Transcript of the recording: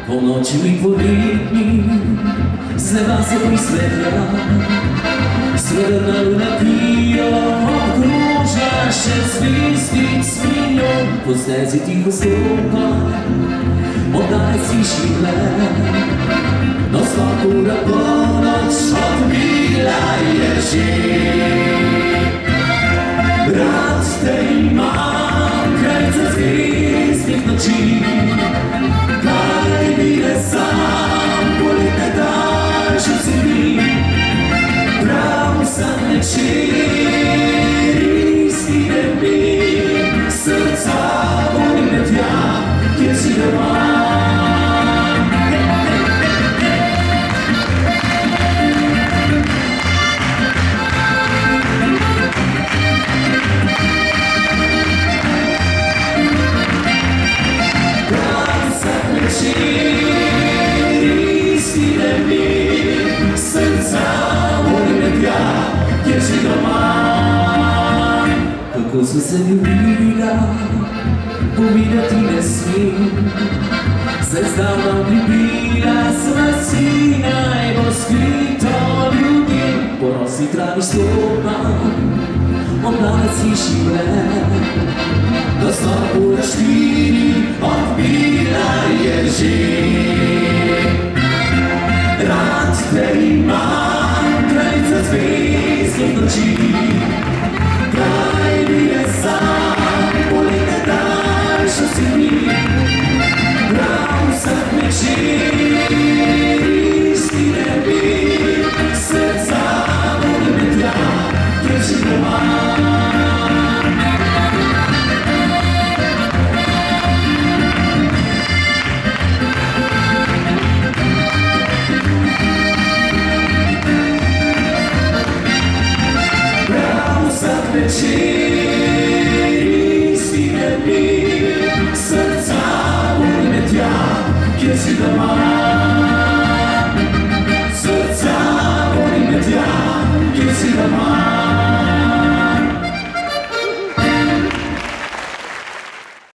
Po noći mi politni z neba se prisvetla, srebrna luna pio, obkruža še zvezdic milijon. Po stezi tiho stopa, oddaj ciši gled, no svakura ponoć odbila je živ. Rad te imam, krajca zvezdnih noči, kaj bile sam, poletne daljše si mi. Prav sam večer, istine mi, srca volim me tja, kjer si doma. Istine mi, srca volim me tja, kjer si doma. Kako smo se ljubila, povedati ne smem, zdaj zdavno pribila sva si najbolj skrito ljubim. Po rosni travi stopam, obdane ciši gled, do stopura 4 odbila je živ. Rad te imam, krajca zvezdnih noči, kaj bile sam, poletne daljše si mi. Prav vsak večer, istine mi, srca volim me tja, kjer si doma. Večer